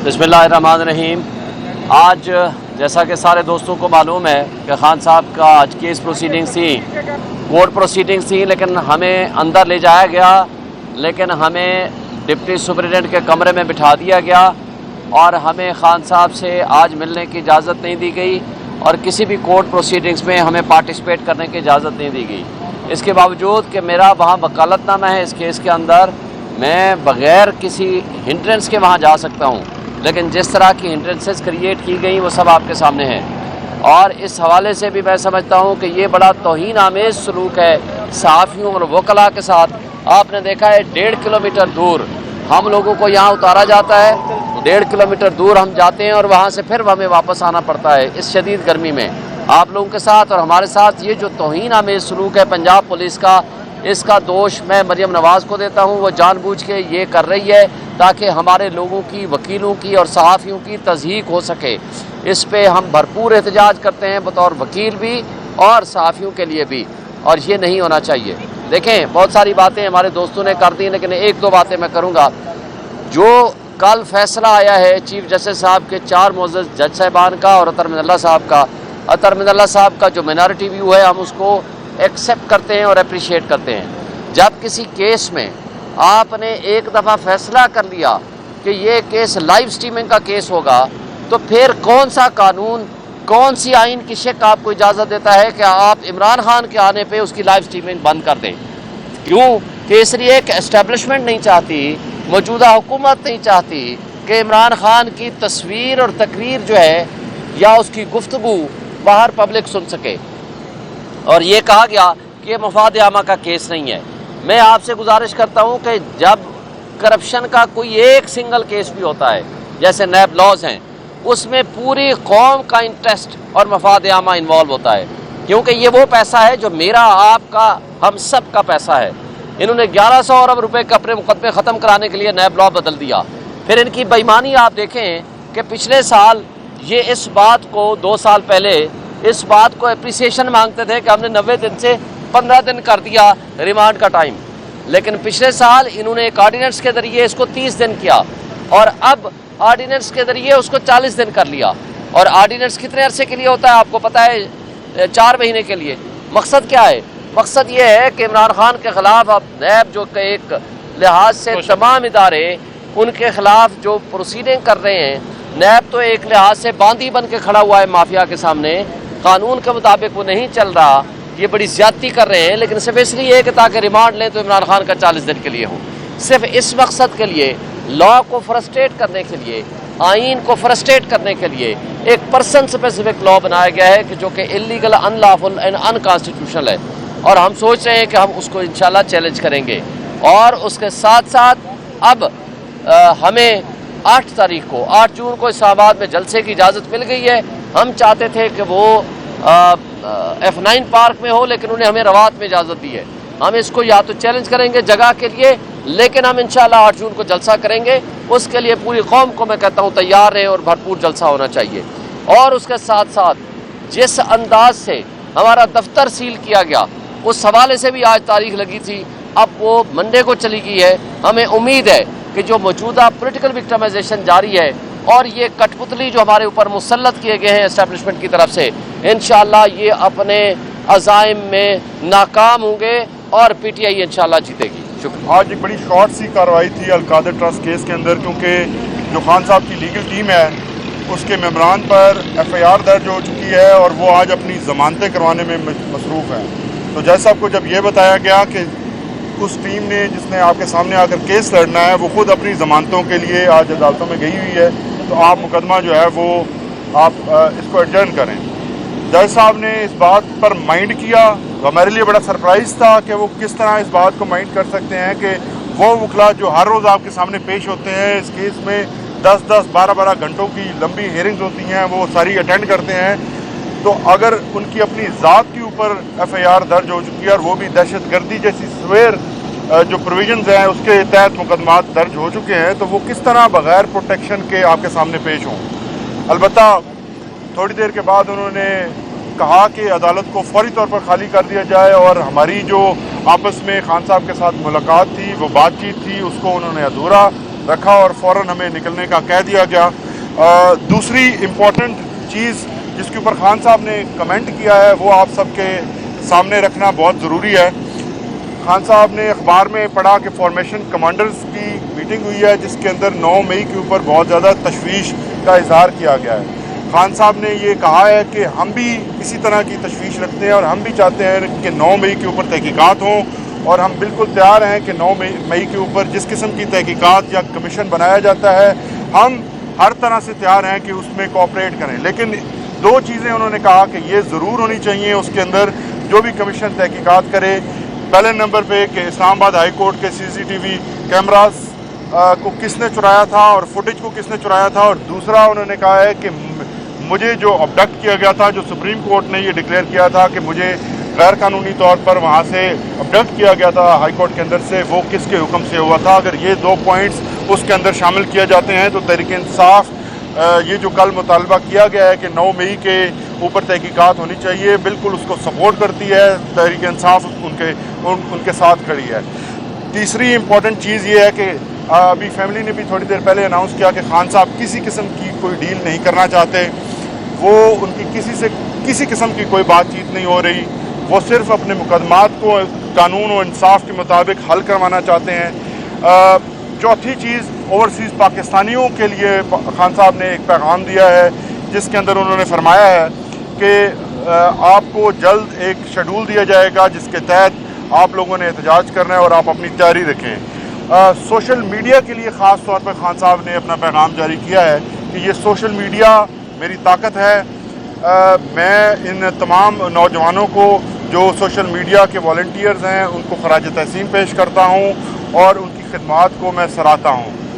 बिस्मिल्लाहिर्रहमानिर्रहीम। आज जैसा कि सारे दोस्तों को मालूम है कि खान साहब का आज केस प्रोसीडिंग्स थी, कोर्ट प्रोसीडिंग्स थी, लेकिन हमें अंदर ले जाया गया, लेकिन हमें डिप्टी सुपरिटेंडेंट के कमरे में बिठा दिया गया और हमें खान साहब से आज मिलने की इजाज़त नहीं दी गई और किसी भी कोर्ट प्रोसीडिंग्स में हमें पार्टिसिपेट करने की इजाज़त नहीं दी गई। इसके बावजूद कि मेरा वहाँ वकालतनामा है इस केस के अंदर, मैं बग़ैर किसी हिंड्रेंस के वहाँ जा सकता हूँ, लेकिन जिस तरह की हिंड्रेंसेस क्रिएट की गई वो सब आपके सामने हैं। और इस हवाले से भी मैं समझता हूँ कि ये बड़ा तौहीन आमेज़ सलूक है सहाफ़ियों और वकला के साथ। आपने देखा है 1.5 किलोमीटर दूर हम लोगों को यहाँ उतारा जाता है, 1.5 किलोमीटर दूर हम जाते हैं और वहाँ से फिर हमें वापस आना पड़ता है इस शदीद गर्मी में। आप लोगों के साथ और हमारे साथ ये जो तौहीन आमेज़ सलूक है पंजाब पुलिस का, इसका दोष मैं मरियम नवाज़ को देता हूँ। वो जानबूझ के ये कर रही है ताकि हमारे लोगों की, वकीलों की और सहाफ़ियों की तज़हीक हो सके। इस पे हम भरपूर एहतजाज करते हैं बतौर वकील भी और सहाफ़ियों के लिए भी, और ये नहीं होना चाहिए। देखें, बहुत सारी बातें हमारे दोस्तों ने कर दी, लेकिन एक दो बातें मैं करूँगा। जो कल फैसला आया है चीफ जस्टिस साहब के 4 मुअज़्ज़ज़ जज साहिबान का और अतर मिनल्ला साहब का, अतर मिनल्ला साहब का जो मिनॉरिटी व्यू है हम उसको एक्सेप्ट करते हैं और अप्रिशिएट करते हैं। जब किसी केस में आपने एक दफ़ा फैसला कर लिया कि ये केस लाइव स्ट्रीमिंग का केस होगा, तो फिर कौन सा कानून, कौन सी आइन की शिक आपको इजाज़त देता है कि आप इमरान खान के आने पे उसकी लाइव स्ट्रीमिंग बंद कर दें? क्यों कि इसलिए एक एस्टेब्लिशमेंट नहीं चाहती, मौजूदा हुकूमत नहीं चाहती कि इमरान खान की तस्वीर और तकरीर जो है या उसकी गुफ्तगू बाहर पब्लिक सुन सके। और ये कहा गया कि ये मफाद आमा का केस नहीं है। मैं आपसे गुजारिश करता हूँ कि जब करप्शन का कोई एक सिंगल केस भी होता है, जैसे नैब लॉज हैं, उसमें पूरी कौम का इंटरेस्ट और मफाद आमा इन्वॉल्व होता है, क्योंकि ये वो पैसा है जो मेरा, आपका, हम सब का पैसा है। इन्होंने 1100 अरब रुपए के अपने मुकदमे ख़त्म कराने के लिए नैब लॉ बदल दिया। फिर इनकी बेईमानी आप देखें कि पिछले साल ये इस बात को, 2 साल पहले इस बात को एप्रिसिएशन मांगते थे कि हमने 90 दिन से 15 दिन कर दिया रिमांड का टाइम, लेकिन पिछले साल इन्होंने एक ऑर्डिनेंस के ज़रिए इसको 30 दिन किया और अब ऑर्डिनेंस के ज़रिए उसको 40 दिन कर लिया। और ऑर्डिनेंस कितने अरसे के लिए होता है आपको पता है? 4 महीने के लिए। मकसद क्या है? मकसद ये है कि इमरान खान के ख़िलाफ़ अब नैब जो कि एक लिहाज से तमाम इदारे उनके ख़िलाफ़ जो प्रोसीडिंग कर रहे हैं, नैब तो एक लिहाज से बांदी बन के खड़ा हुआ है माफिया के सामने, कानून के मुताबिक वो नहीं चल रहा, ये बड़ी ज़्यादती कर रहे हैं, लेकिन सिर्फ इसलिए कि ताकि रिमांड लें तो इमरान खान का 40 दिन के लिए हो। सिर्फ इस मकसद के लिए, लॉ को फ्रस्ट्रेट करने के लिए, आइन को फ्रस्ट्रेट करने के लिए एक पर्सन स्पेसिफिक लॉ बनाया गया है कि जो कि इलीगल, अनलॉफुल एंड अनकॉन्स्टिट्यूशनल है। और हम सोच रहे हैं कि हम उसको इंशाल्लाह चैलेंज करेंगे। और उसके साथ साथ अब हमें 8 तारीख को, 8 जून को इस्लामाबाद में जलसे की इजाज़त मिल गई है। हम चाहते थे कि वो F9 पार्क में हो, लेकिन उन्हें हमें रवात में इजाज़त दी है। हम इसको या तो चैलेंज करेंगे जगह के लिए, लेकिन हम इंशाल्लाह 8 जून को जलसा करेंगे। उसके लिए पूरी कौम को मैं कहता हूँ तैयार रहे और भरपूर जलसा होना चाहिए। और उसके साथ साथ जिस अंदाज से हमारा दफ्तर सील किया गया, उस हवाले से भी आज तारीख लगी थी, अब वो मंडे को चली गई है। हमें उम्मीद है कि जो मौजूदा पॉलिटिकल विक्टिमाइजेशन जारी है और ये कठपुतली जो हमारे ऊपर मुसल्लत किए गए हैं एस्टेब्लिशमेंट की तरफ से, इंशाल्लाह ये अपने अज़ाइम में नाकाम होंगे और PTI इंशाल्लाह जीतेगी। शुक्रिया। आज एक बड़ी शॉर्ट सी कार्रवाई थी अलकादर ट्रस्ट केस के अंदर, क्योंकि जो खान साहब की लीगल टीम है उसके मेम्बरान पर FIR दर्ज हो चुकी है और वो आज अपनी ज़मानतें करवाने में मसरूफ़ हैं। तो जज साहब को जब ये बताया गया कि उस टीम ने जिसने आपके सामने आकर केस लड़ना है वो खुद अपनी ज़मानतों के लिए आज अदालतों में गई हुई है, तो आप मुकदमा जो है वो आप इसको एडजर्न करें। जज साहब ने इस बात पर माइंड किया। हमारे लिए बड़ा सरप्राइज़ था कि वो किस तरह इस बात को माइंड कर सकते हैं कि वो वकला जो हर रोज़ आपके सामने पेश होते हैं, इस केस में 10-10, 12-12 घंटों की लंबी हेयरिंग्स होती हैं, वो सारी अटेंड करते हैं। तो अगर उनकी अपनी ज़ात के ऊपर FIR दर्ज हो चुकी है और वो भी दहशतगर्दी जैसी सवेर जो प्रोविजंस हैं उसके तहत मुकदमात दर्ज हो चुके हैं, तो वो किस तरह बग़ैर प्रोटेक्शन के आपके सामने पेश हों। अलबत्ता थोड़ी देर के बाद उन्होंने कहा कि अदालत को फौरी तौर पर खाली कर दिया जाए और हमारी जो आपस में खान साहब के साथ मुलाकात थी, वो बातचीत थी, उसको उन्होंने अधूरा रखा और फ़ौरन हमें निकलने का कह दिया गया। दूसरी इम्पॉर्टेंट चीज़ जिसके ऊपर खान साहब ने कमेंट किया है वो आप सबके सामने रखना बहुत ज़रूरी है। खान साहब ने अखबार में पढ़ा कि फॉर्मेशन कमांडर्स की मीटिंग हुई है जिसके अंदर 9 मई के ऊपर बहुत ज़्यादा तशवीश का इजहार किया गया है। खान साहब ने ये कहा है कि हम भी इसी तरह की तशवीश रखते हैं और हम भी चाहते हैं कि 9 मई के ऊपर तहकीकात हों और हम बिल्कुल तैयार हैं कि 9 मई के ऊपर जिस किस्म की तहकीकात या कमीशन बनाया जाता है हम हर तरह से तैयार हैं कि उसमें कोऑपरेट करें। लेकिन 2 चीज़ें उन्होंने कहा कि ये ज़रूर होनी चाहिए उसके अंदर जो भी कमीशन तहकीकात करे, पहले नंबर पे कि इस्लामाबाद हाई कोर्ट के CCTV कैमरास को किसने चुराया था और फुटेज को किसने चुराया था, और दूसरा उन्होंने कहा है कि मुझे जो अबडक्ट किया गया था, जो सुप्रीम कोर्ट ने ये डिक्लेयर किया था कि मुझे गैर कानूनी तौर पर वहाँ से अबडक्ट किया गया था हाई कोर्ट के अंदर से, वो किसके हुक्म से हुआ था। अगर ये 2 पॉइंट्स उसके अंदर शामिल किए जाते हैं तो तहरीक इंसाफ ये जो कल मुतालबा किया गया है कि 9 मई के ऊपर तहकीकात होनी चाहिए, बिल्कुल उसको सपोर्ट करती है। तहरीक इंसाफ उनके साथ खड़ी है। तीसरी इम्पॉर्टेंट चीज़ ये है कि अभी फैमिली ने भी थोड़ी देर पहले अनाउंस किया कि खान साहब किसी किस्म की कोई डील नहीं करना चाहते, वो उनकी किसी किस्म की कोई बातचीत नहीं हो रही, वो सिर्फ अपने मुकदमात को कानून और इंसाफ के मुताबिक हल करवाना चाहते हैं। चौथी चीज़, ओवरसीज़ पाकिस्तानियों के लिए खान साहब ने एक पैगाम दिया है जिसके अंदर उन्होंने फरमाया है कि आपको जल्द एक शेड्यूल दिया जाएगा जिसके तहत आप लोगों ने एहतजाज करना है और आप अपनी तैयारी रखें। सोशल मीडिया के लिए ख़ास तौर पर खान साहब ने अपना पैगाम जारी किया है कि ये सोशल मीडिया मेरी ताकत है। मैं इन तमाम नौजवानों को जो सोशल मीडिया के वॉलंटियर्स हैं उनको खराज तहसीन पेश करता हूँ और उनकी खिदमात को मैं सराहता हूँ।